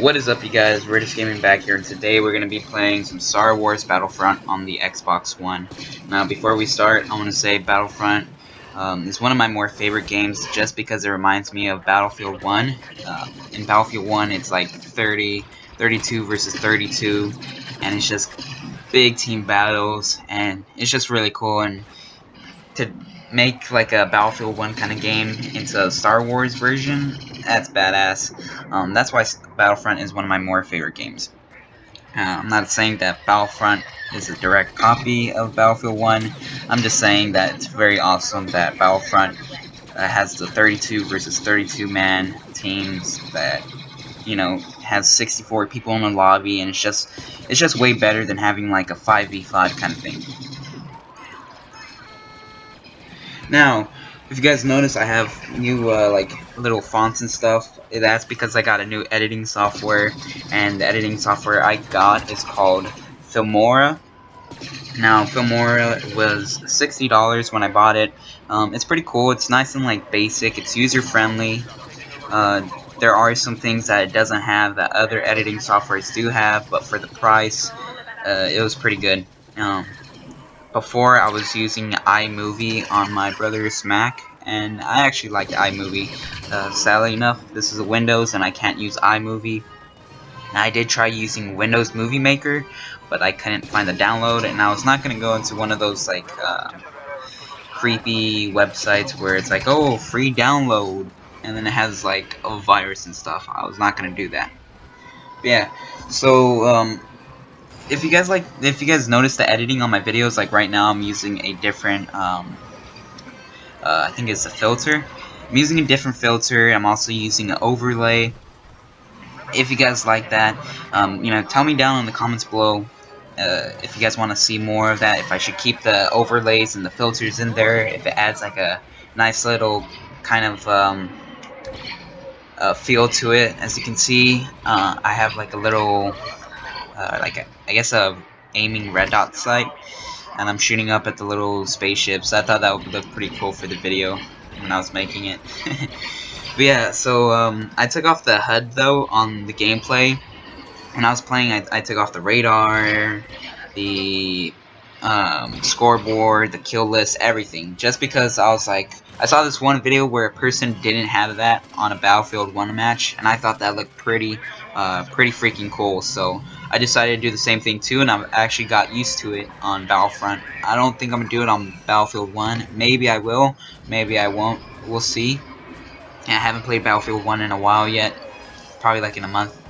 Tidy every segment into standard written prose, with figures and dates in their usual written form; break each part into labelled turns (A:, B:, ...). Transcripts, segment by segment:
A: What is up, you guys? We're just gaming back here, and today we're going to be playing some Star Wars Battlefront on the Xbox One. Now, before we start, I want to say Battlefront is one of my more favorite games just because it reminds me of Battlefield 1. In Battlefield 1, it's like 32 versus 32, and it's just big team battles, and it's just really cool. And to make like a Battlefield 1 kind of game into a Star Wars version, that's badass. That's why Battlefront is one of my more favorite games. I'm not saying that Battlefront is a direct copy of Battlefield 1. I'm just saying that it's very awesome that Battlefront has the 32 versus 32 man teams that has 64 people in the lobby, and it's just way better than having like a 5v5 kind of thing. Now, if you guys notice, I have new like little fonts and stuff. That's because I got a new editing software, and the editing software I got is called Filmora. Now, Filmora was $60 when I bought it. It's pretty cool. It's nice and like basic. It's user friendly. There are some things that it doesn't have that other editing softwares do have, but for the price, it was pretty good. Before, I was using iMovie on my brother's Mac, and I actually liked iMovie. Sadly enough, this is a Windows, and I can't use iMovie. I did try using Windows Movie Maker, but I couldn't find the download, and I was not going to go into one of those like creepy websites where it's like, oh, free download, and then it has like a virus and stuff. I was not going to do that. But yeah, so if you guys notice the editing on my videos, like right now I'm using a different I think it's a filter. I'm using a different filter. I'm also using an overlay. If you guys like that, tell me down in the comments below if you guys want to see more of that, if I should keep the overlays and the filters in there, if it adds like a nice little kind of feel to it. As you can see, I have like a little I guess a aiming red dot sight, and I'm shooting up at the little spaceships. I thought that would look pretty cool for the video when I was making it. But yeah, so I took off the HUD though on the gameplay. When I was playing, I took off the radar, the scoreboard, the kill list, everything, just because I was like, I saw this one video where a person didn't have that on a Battlefield 1 match, and I thought that looked pretty freaking cool, so I decided to do the same thing too, and I've actually got used to it on Battlefront. I don't think I'm going to do it on Battlefield 1, maybe I will, maybe I won't, we'll see. I haven't played Battlefield 1 in a while yet, probably like in a month.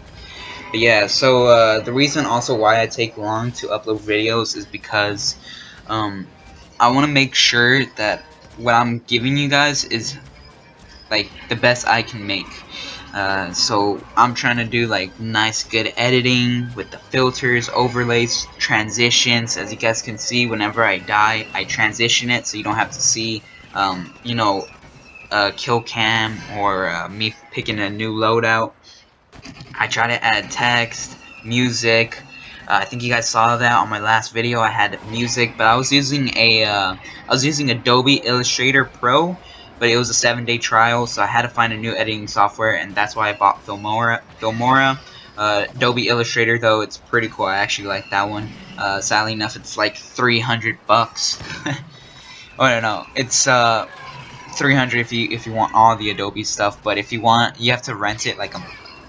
A: But yeah, so the reason also why I take long to upload videos is because I want to make sure that what I'm giving you guys is like the best I can make. So I'm trying to do like nice good editing with the filters, overlays, transitions. As you guys can see, whenever I die, I transition it so you don't have to see kill cam or me picking a new loadout. I try to add text, music. I think you guys saw that on my last video. I had music, but I was using Adobe Illustrator Pro, but it was a 7-day trial, so I had to find a new editing software, and that's why I bought Filmora. Adobe Illustrator, though, it's pretty cool. I actually like that one. Sadly enough, it's like $300. Oh no, it's 300 if you want all the Adobe stuff, but if you want, you have to rent it like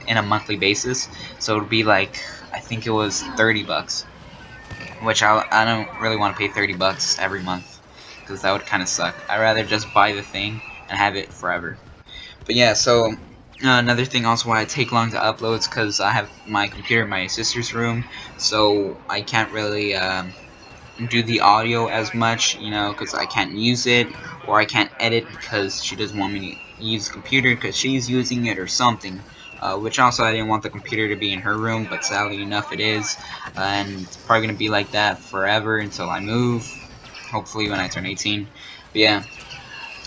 A: in a monthly basis, so it'll be like, I think it was $30, which I don't really want to pay $30 every month, because that would kind of suck. I'd rather just buy the thing and have it forever. But yeah, so another thing also why I take long to upload is because I have my computer in my sister's room, so I can't really do the audio as much, because I can't use it, or I can't edit because she doesn't want me to use the computer because she's using it or something. Which also I didn't want the computer to be in her room, but sadly enough it is, and it's probably going to be like that forever until I move, hopefully when I turn 18. But yeah,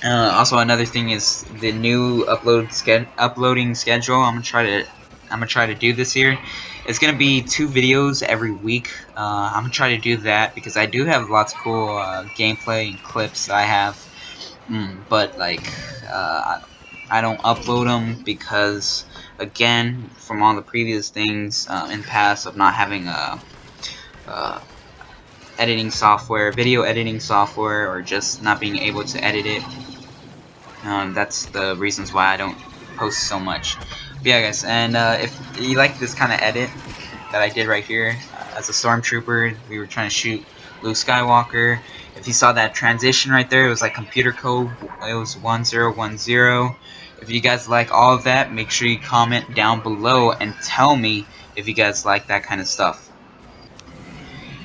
A: also another thing is the new uploading schedule. I'm gonna try to do this year. It's gonna be 2 videos every week. I'm gonna try to do that because I do have lots of cool gameplay and clips that I have, but like I don't upload them because, again, from all the previous things in the past of not having a editing software, video editing software, or just not being able to edit it. That's the reasons why I don't post so much. But yeah, guys, and if you like this kind of edit that I did right here, as a stormtrooper, we were trying to shoot Luke Skywalker. If you saw that transition right there, it was like computer code. It was 1010. If you guys like all of that, make sure you comment down below and tell me if you guys like that kind of stuff.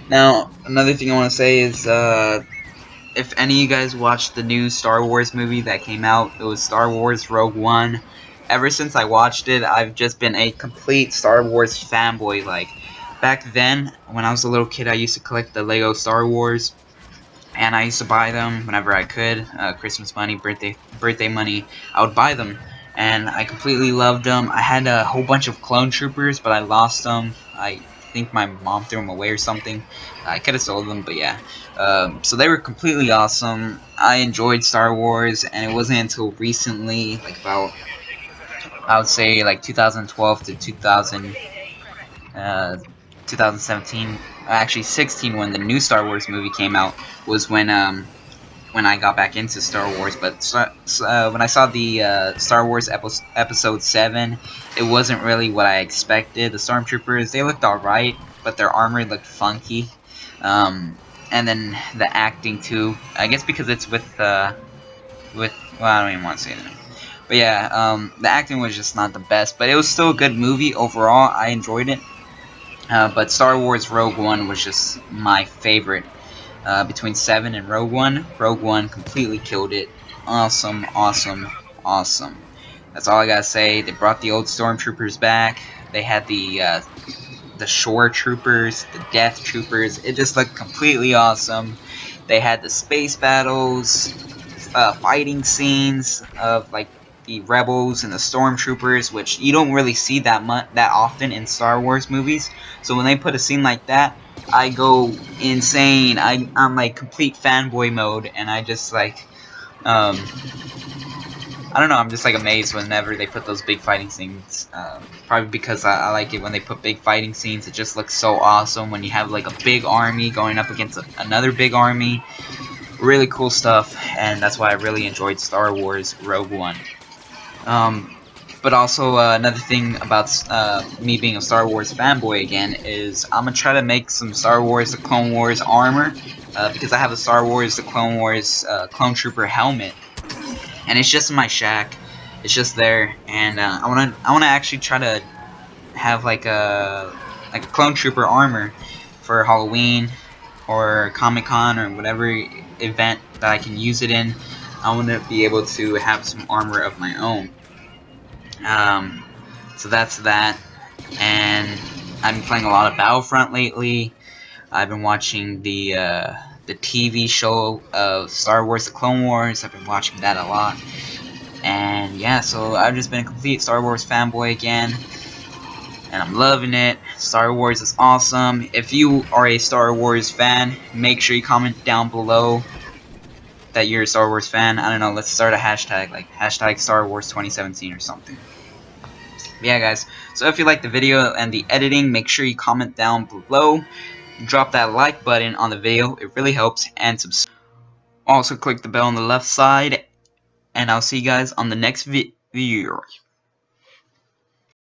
A: Now, another thing I want to say is, if any of you guys watched the new Star Wars movie that came out, it was Star Wars Rogue One. Ever since I watched it, I've just been a complete Star Wars fanboy. Like, back then, when I was a little kid, I used to collect the Lego Star Wars, and I used to buy them whenever I could. Christmas money, birthday money, I would buy them, and I completely loved them. I had a whole bunch of clone troopers, but I lost them. I think my mom threw them away or something. I could have sold them, but yeah. So they were completely awesome. I enjoyed Star Wars, and it wasn't until recently, like about, I would say like 2012 to 2017, actually 16, when the new Star Wars movie came out, was when I got back into Star Wars. But when I saw the Star Wars Episode 7, it wasn't really what I expected. The Stormtroopers, they looked alright, but their armor looked funky. And then the acting too. I guess because it's well, I don't even want to say that. But yeah, the acting was just not the best, but it was still a good movie overall. I enjoyed it. But Star Wars Rogue One was just my favorite. Between 7 and Rogue One. Rogue One completely killed it. Awesome, awesome, awesome. That's all I gotta say. They brought the old Stormtroopers back. They had the Shore Troopers, the Death Troopers. It just looked completely awesome. They had the space battles, fighting scenes of like the rebels and the stormtroopers, which you don't really see that often in Star Wars movies. So when they put a scene like that, I go insane. I'm like complete fanboy mode, and I just like I don't know, I'm just like amazed whenever they put those big fighting scenes. Probably because I like it when they put big fighting scenes. It just looks so awesome when you have like a big army going up against another big army. Really cool stuff, and that's why I really enjoyed Star Wars Rogue One. But also another thing about me being a Star Wars fanboy again is I'm gonna try to make some Star Wars The Clone Wars armor, because I have a Star Wars The Clone Wars Clone Trooper helmet, and it's just in my shack. It's just there, and I wanna actually try to have like a Clone Trooper armor for Halloween or Comic-Con or whatever event that I can use it in. I want to be able to have some armor of my own. So that's that. And I've been playing a lot of Battlefront lately. I've been watching the TV show of Star Wars: The Clone Wars. I've been watching that a lot. And yeah, so I've just been a complete Star Wars fanboy again, and I'm loving it. Star Wars is awesome. If you are a Star Wars fan, make sure you comment down below that you're a Star Wars fan. I don't know, let's start a hashtag, like hashtag Star Wars 2017 or something. But yeah, guys, so if you like the video and the editing, make sure you comment down below. Drop that like button on the video, it really helps, and subscribe. Also click the bell on the left side, and I'll see you guys on the next video.